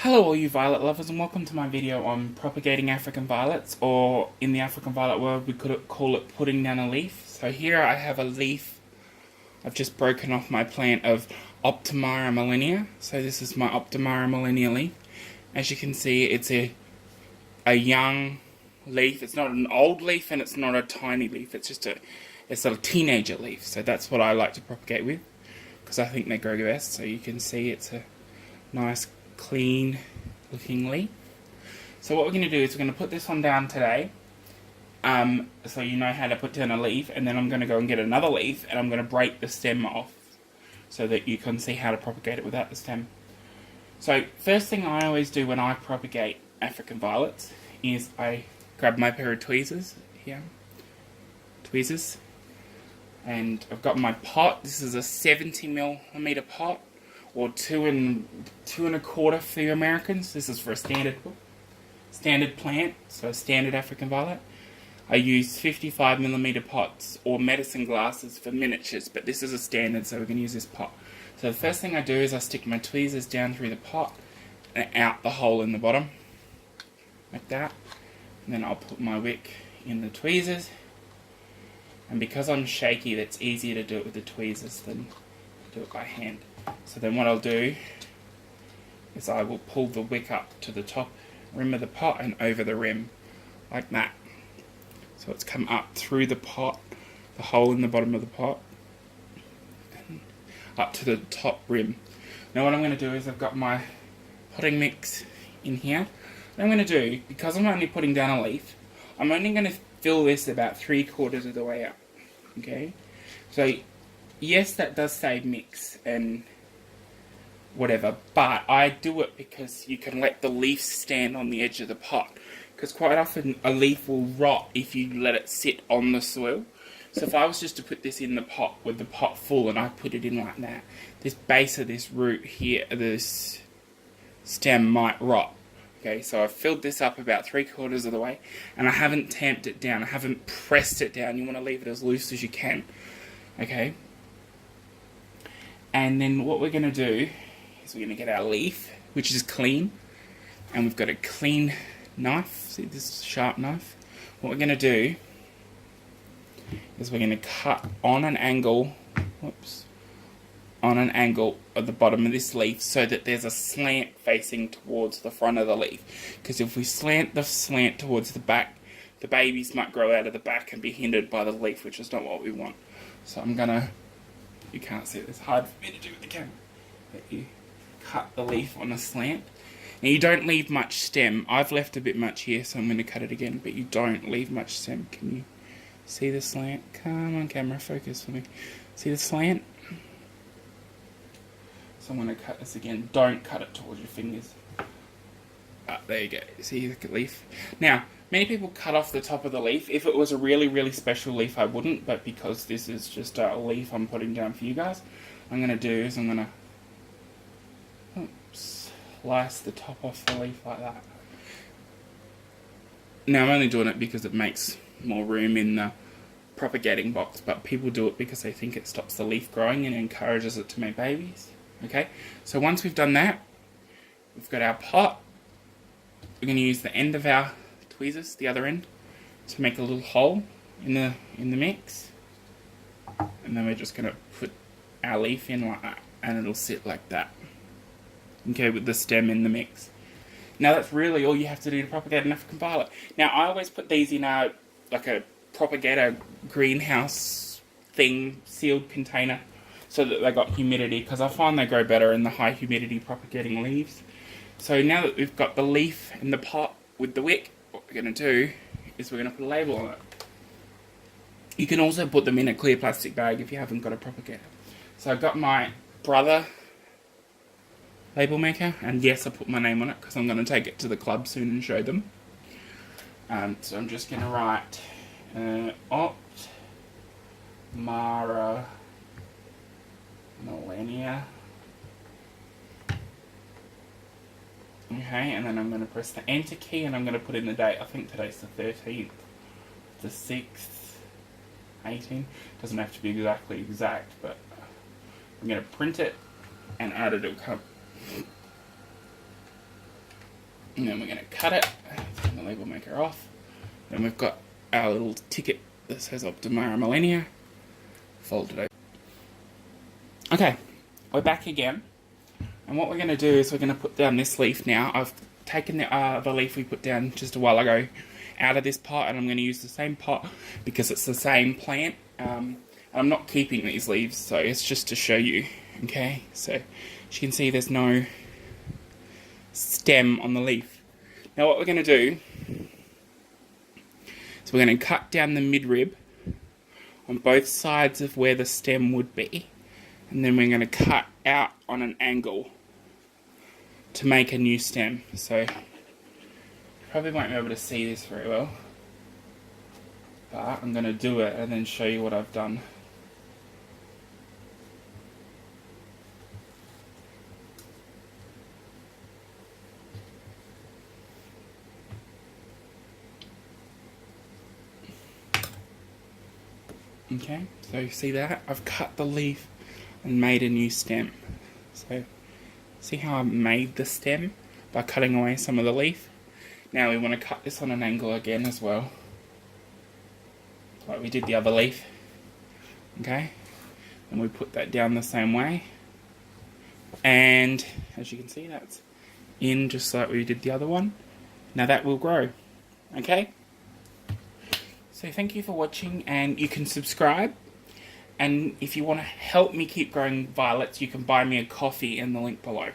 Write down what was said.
Hello all you violet lovers and welcome to my video on propagating African violets, or in the African violet world we could call it putting down a leaf. So here I have a leaf. I've just broken off my plant of Optimara millenia. So this is my Optimara millenia leaf. As you can see, it's a young leaf. It's not an old leaf and it's not a tiny leaf. It's a teenager leaf. So that's what I like to propagate with, because I think they grow best. So you can see it's a nice clean looking leaf. So what we're going to do is we're going to put this one down today, so you know how to put down a leaf, and then I'm going to go and get another leaf and I'm going to break the stem off so that you can see how to propagate it without the stem. So first thing I always do when I propagate African violets is I grab my pair of tweezers here, and I've got my pot. This is a 70mm pot, or two and a quarter for you Americans. This is for a standard plant, so a standard African violet. I use 55mm pots or medicine glasses for miniatures, but this is a standard, so we're going to use this pot. So the first thing I do is I stick my tweezers down through the pot and out the hole in the bottom, like that. And then I'll put my wick in the tweezers. And because I'm shaky, that's easier to do it with the tweezers than do it by hand. So then what I'll do is I will pull the wick up to the top rim of the pot and over the rim, like that. So it's come up through the pot, the hole in the bottom of the pot, and up to the top rim. Now what I'm going to do is I've got my potting mix in here. What I'm going to do, because I'm only putting down a leaf, I'm only going to fill this about 3/4 of the way up. Okay? So yes, that does say mix and whatever, but I do it because you can let the leaf stand on the edge of the pot, because quite often a leaf will rot if you let it sit on the soil. So if I was just to put this in the pot with the pot full and I put it in like that, this base of this root here, this stem might rot. Okay, so I've filled this up about 3/4 of the way, and I haven't tamped it down, I haven't pressed it down. You want to leave it as loose as you can. Okay, and then what we're going to do is we're going to get our leaf, which is clean, and we've got a clean knife. See this sharp knife? What we're going to do is we're going to cut on an angle, at the bottom of this leaf, so that there's a slant facing towards the front of the leaf. Because if we slant the slant towards the back, the babies might grow out of the back and be hindered by the leaf, which is not what we want. So I'm going to, you can't see it, it's hard for me to do with the camera, but you cut the leaf on a slant. Now you don't leave much stem. I've left a bit much here, so I'm going to cut it again, but you don't leave much stem. Can you see the slant? Come on camera, focus for me. See the slant? So I'm going to cut this again. Don't cut it towards your fingers. There you go. See the leaf? Now, many people cut off the top of the leaf. If it was a really, really special leaf, I wouldn't, but because this is just a leaf I'm putting down for you guys, what I'm going to do is I'm going to slice the top off the leaf like that. Now I'm only doing it because it makes more room in the propagating box, but people do it because they think it stops the leaf growing and encourages it to make babies. Okay, so once we've done that, we've got our pot. We're going to use the end of our tweezers, the other end, to make a little hole in the mix, and then we're just going to put our leaf in like that, and it'll sit like that. Okay, with the stem in the mix. Now that's really all you have to do to propagate an African violet. Now I always put these in like a propagator greenhouse thing, sealed container, so that they got humidity, because I find they grow better in the high humidity propagating leaves. So now that we've got the leaf in the pot with the wick, what we're going to do is we're going to put a label on it. You can also put them in a clear plastic bag if you haven't got a propagator. So I've got my brother label maker, and yes, I put my name on it because I'm going to take it to the club soon and show them. So I'm just going to write Optimara millenia. Okay, and then I'm going to press the enter key and I'm going to put in the date. I think today's the 13th, the 6th, 18th. Doesn't have to be exactly exact, but I'm going to print it and add it. It'll come And then we're going to cut it, turn the label maker off. Then we've got our little ticket that says Optimara Millennia. Fold it over. Okay, we're back again. And what we're going to do is we're going to put down this leaf now. I've taken the leaf we put down just a while ago out of this pot, and I'm going to use the same pot because it's the same plant. I'm not keeping these leaves, so it's just to show you. Okay, so as you can see, there's no stem on the leaf. Now what we're going to do is we're going to cut down the midrib on both sides of where the stem would be, and then we're going to cut out on an angle to make a new stem. So you probably won't be able to see this very well, but I'm going to do it and then show you what I've done. Okay, so you see that? I've cut the leaf and made a new stem. So, see how I made the stem by cutting away some of the leaf? Now we want to cut this on an angle again as well, like we did the other leaf. Okay, and we put that down the same way. And as you can see, that's in just like we did the other one. Now that will grow. Okay? So thank you for watching, and you can subscribe, and if you want to help me keep growing violets, you can buy me a coffee in the link below.